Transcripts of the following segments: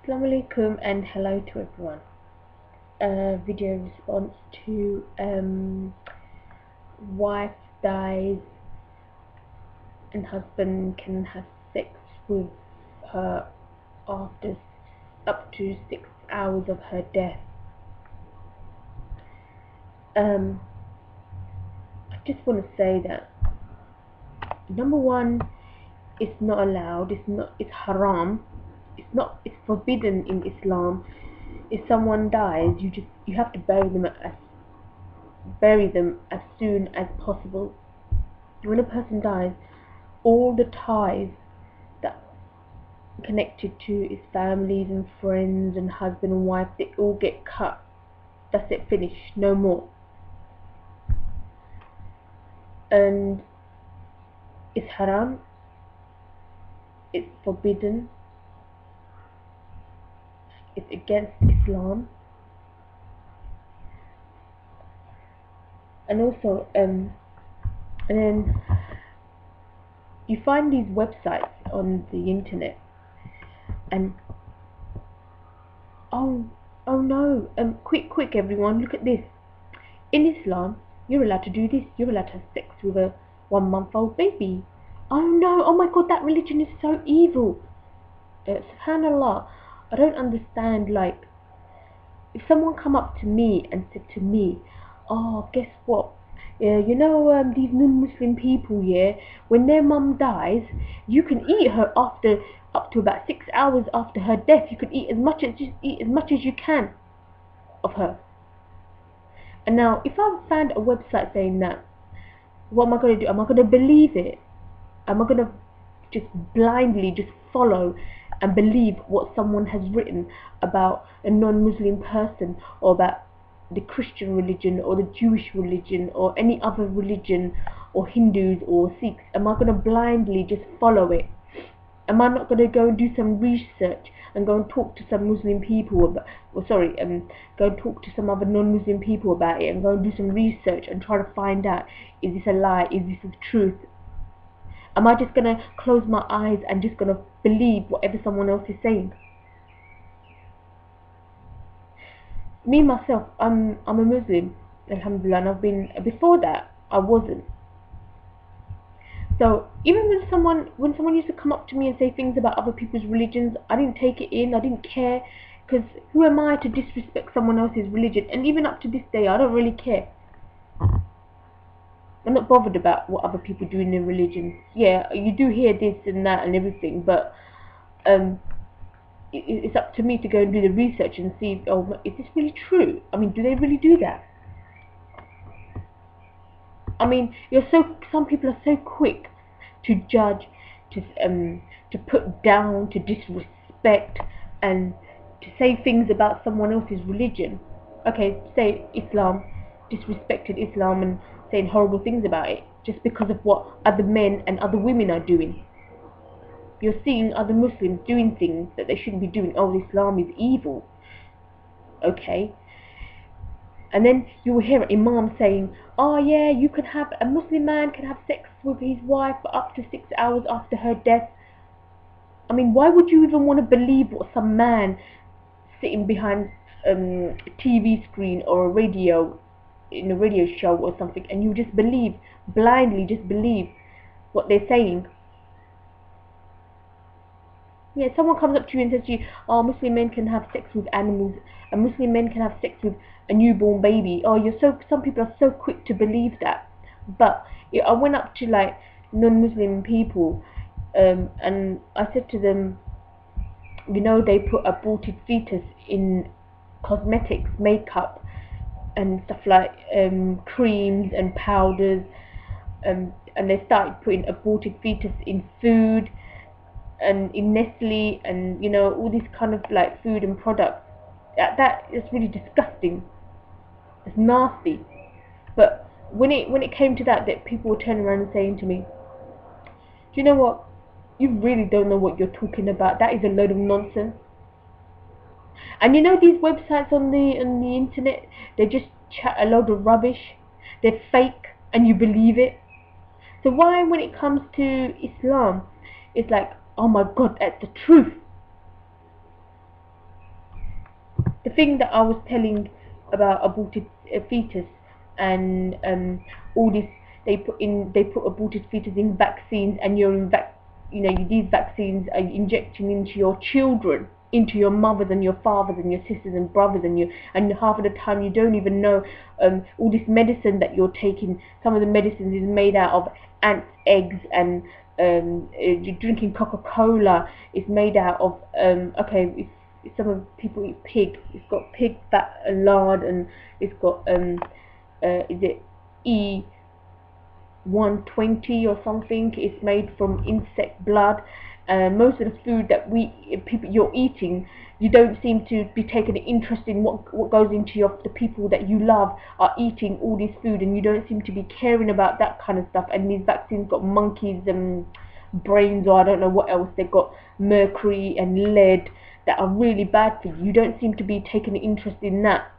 Assalamu alaikum and hello to everyone. Video response to wife dies and husband can have sex with her after up to 6 hours of her death. I just want to say that number one, it's not allowed. It's haram. It's forbidden in Islam. If someone dies, you have to bury them as soon as possible. When a person dies, all the ties that connected to his families and friends and husband and wife, they all get cut. That's it, finished, no more. And it's haram. It's forbidden. It's against Islam. And also, and then you find these websites on the internet, and oh no, quick everyone, look at this. In Islam, you're allowed to do this. You're allowed to have sex with a 1-month-old baby. Oh no, oh my God, that religion is so evil. Subhanallah. I don't understand, like, if someone come up to me and said to me, oh, guess what, you know, these non-Muslim people, yeah, when their mum dies, you can eat her after, up to about 6 hours after her death. You can eat as much as you can of her. And now, if I found a website saying that, what am I going to do? Am I going to believe it? Am I going to just blindly just follow and believe what someone has written about a non-Muslim person, or about the Christian religion or the Jewish religion or any other religion, or Hindus or Sikhs? Am I going to blindly just follow it? Am I not going to go and do some research and go and talk to some Muslim people about, go and talk to some other non-Muslim people about it, and go and do some research and try to find out, is this a lie, is this the truth? Am I just going to close my eyes and just going to believe whatever someone else is saying? Me, myself, I'm a Muslim, alhamdulillah, and I've been, before that, I wasn't. So, even when someone used to come up to me and say things about other people's religions, I didn't take it in, I didn't care, because who am I to disrespect someone else's religion? And even up to this day, I don't really care. I'm not bothered about what other people do in their religions. Yeah, you do hear this and that and everything, but it's up to me to go and do the research and see, oh, is this really true? I mean, do they really do that? I mean, some people are so quick to judge, to put down, to disrespect, and to say things about someone else's religion. Okay, say Islam, disrespected Islam and saying horrible things about it just because of what other men and other women are doing. You're seeing other Muslims doing things that they shouldn't be doing. Oh, Islam is evil. Okay. And then you will hear an imam saying, oh yeah, a Muslim man can have sex with his wife for up to 6 hours after her death. I mean, why would you even want to believe what some man sitting behind a TV screen or a radio, in a radio show or something, and you just believe, blindly just believe what they're saying? Yeah, someone comes up to you and says to you, oh, Muslim men can have sex with animals, and Muslim men can have sex with a newborn baby. Oh, some people are so quick to believe that. But yeah, I went up to like non-Muslim people, and I said to them, you know, they put aborted fetus in cosmetics, makeup, and stuff like creams and powders, and they started putting aborted fetus in food and in Nestle, and you know, all these kind of like food and products. That is really disgusting. It's nasty. But when it came to that people were turning around and saying to me, do you know what? You really don't know what you're talking about. That is a load of nonsense. And you know these websites on the internet, they just chat a load of rubbish. They're fake, and you believe it. So why, when it comes to Islam, it's like, oh my God, that's the truth. thing that I was telling about aborted fetus and all this, they put aborted fetus in vaccines, and these vaccines are injecting into your children, into your mothers and your fathers and your sisters and brothers, and half of the time you don't even know all this medicine that you're taking. Some of the medicines is made out of ants' eggs, and drinking Coca-Cola is made out of some of people eat pig. It's got pig fat and lard, and it's got is it E120 or something. It's made from insect blood. Most of the food that you're eating, you don't seem to be taking an interest in what goes into the people that you love are eating all this food, and you don't seem to be caring about that kind of stuff. And these vaccines got monkeys and brains, or I don't know what else. They've got mercury and lead that are really bad for you. You don't seem to be taking an interest in that.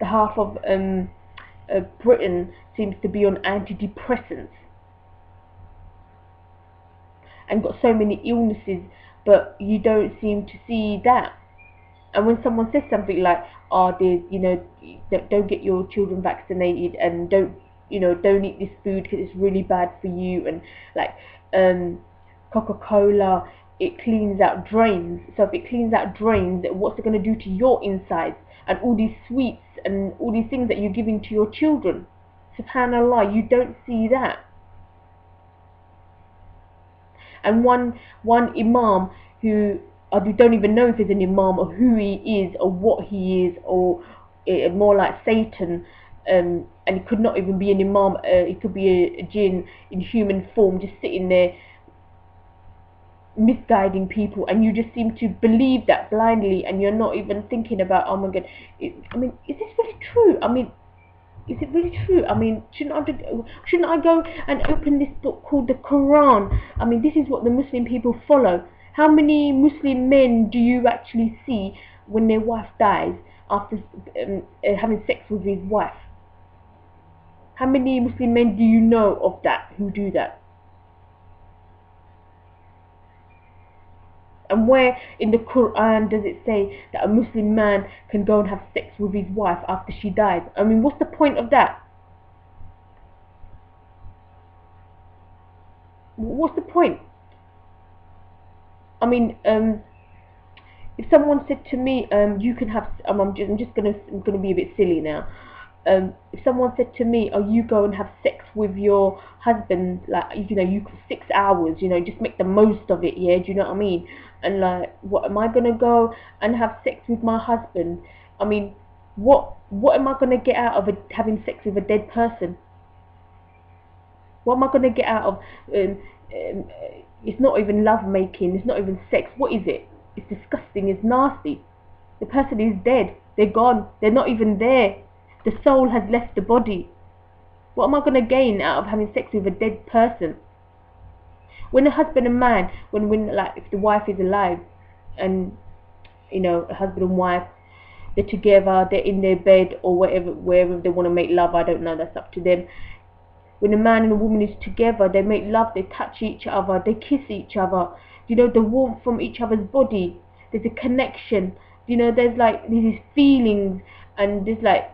The half of Britain seems to be on antidepressants and got so many illnesses, but you don't seem to see that. And when someone says something like, don't get your children vaccinated, and don't eat this food because it's really bad for you, and like Coca-Cola, it cleans out drains. So if it cleans out drains, what's it going to do to your insides? And all these sweets and all these things that you're giving to your children, subhanallah, you don't see that. And one imam who I don't even know if he's an imam or who he is or what he is, or more like Satan, and he could not even be an imam. He could be a jinn in human form, just sitting there misguiding people, and you just seem to believe that blindly, and you're not even thinking about, oh my God, is this really true? Is it really true? Shouldn't I go and open this book called the Quran? This is what the Muslim people follow. How many Muslim men do you actually see when their wife dies after having sex with his wife? How many Muslim men do you know of that who do that? And where in the Quran does it say that a Muslim man can go and have sex with his wife after she dies? What's the point of that? What's the point? If someone said to me, you can have, I'm gonna be a bit silly now. If someone said to me, oh, you go and have sex with your husband, like, you 6 hours, just make the most of it, yeah, do you know what I mean? And like, what am I gonna go and have sex with my husband? What am I gonna get out of having sex with a dead person? What am I gonna get out of? It's not even love making. It's not even sex. What is it? It's disgusting. It's nasty. The person is dead. They're gone. They're not even there. The soul has left the body. What am I going to gain out of having sex with a dead person? When a husband and man, if the wife is alive, and a husband and wife, they're together, they're in their bed or wherever they want to make love, I don't know, that's up to them. When a man and a woman is together, they make love, they touch each other, they kiss each other. The warmth from each other's body. There's a connection. There's like these feelings, and there's like,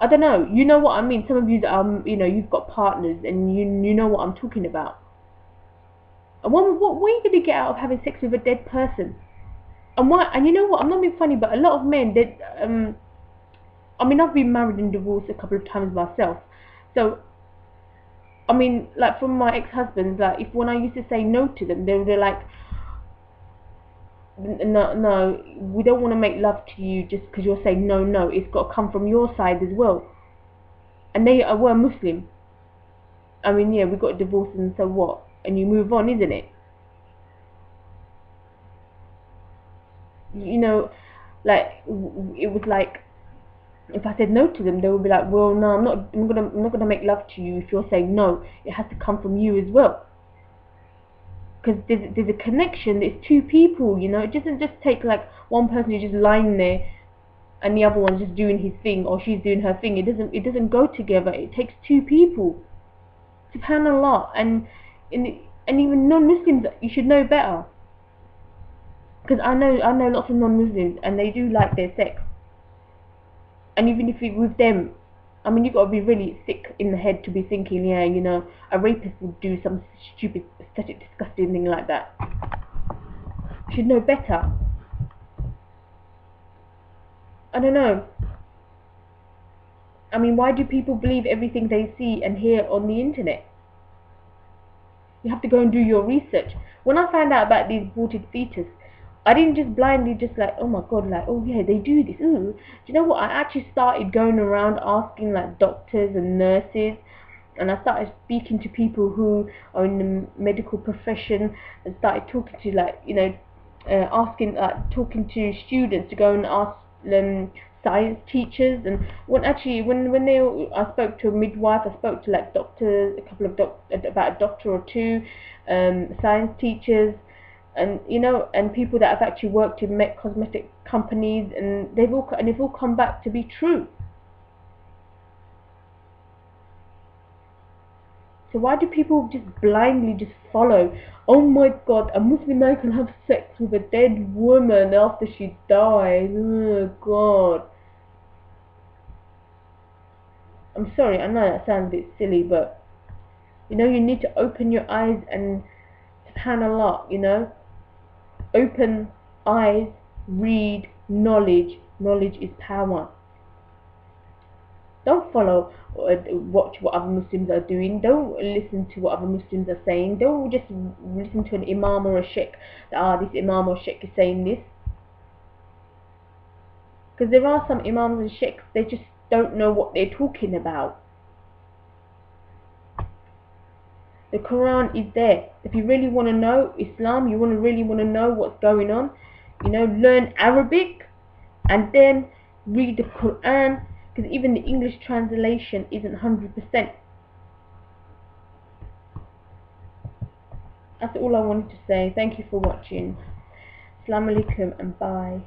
I don't know. You know what I mean? Some of you that you've got partners, and you know what I'm talking about. And what are you going to get out of having sex with a dead person? And why? And you know what? I'm not being funny, but a lot of men I've been married and divorced a couple of times myself. So, like from my ex-husbands, like when I used to say no to them, they're like, no, we don't want to make love to you just because you're saying no. It's got to come from your side as well. And they were Muslim. We got divorced, and so what? And you move on, isn't it? It was like, if I said no to them, they would be like, well, no, I'm not gonna make love to you if you're saying no. It has to come from you as well. Because there's a connection. It's two people, It doesn't just take like one person who's just lying there and the other one's just doing his thing, or she's doing her thing. It doesn't go together. It takes two people. SubhanAllah. And even non-Muslims, you should know better. Because I know lots of non-Muslims, and they do like their sex. And even if it with them, I mean, you've got to be really sick in the head to be thinking, yeah, you know, a rapist would do some stupid, pathetic, disgusting thing like that. You should know better. I don't know. I mean, why do people believe everything they see and hear on the internet? You have to go and do your research. When I found out about these aborted fetus, I didn't just blindly just like, oh my god, like, oh yeah, they do this. Ooh. Do you know what? I actually started going around asking like doctors and nurses, and I started speaking to people who are in the medical profession, and started talking to like, you know, talking to students to go and ask science teachers. And when they I spoke to a midwife, I spoke to like doctors, a couple of about a doctor or two, science teachers, and you know, and people that have actually worked in cosmetic companies, and they've all come back to be true. So why do people just blindly just follow? Oh my god, a Muslim man can have sex with a dead woman after she dies. Oh god. I'm sorry, I know that sounds a bit silly, but you know, you need to open your eyes and subhanallah, you know, open eyes, read, knowledge. Knowledge is power. Don't follow watch what other Muslims are doing. Don't listen to what other Muslims are saying. Don't just listen to an imam or a sheikh that this imam or sheikh is saying this. Because there are some imams and sheikhs, they just don't know what they're talking about. The Quran is there. If you really want to know Islam, you really want to know what's going on, you know, learn Arabic and then read the Quran, because even the English translation isn't 100%. That's all I wanted to say. Thank you for watching. Assalamu alaikum and bye.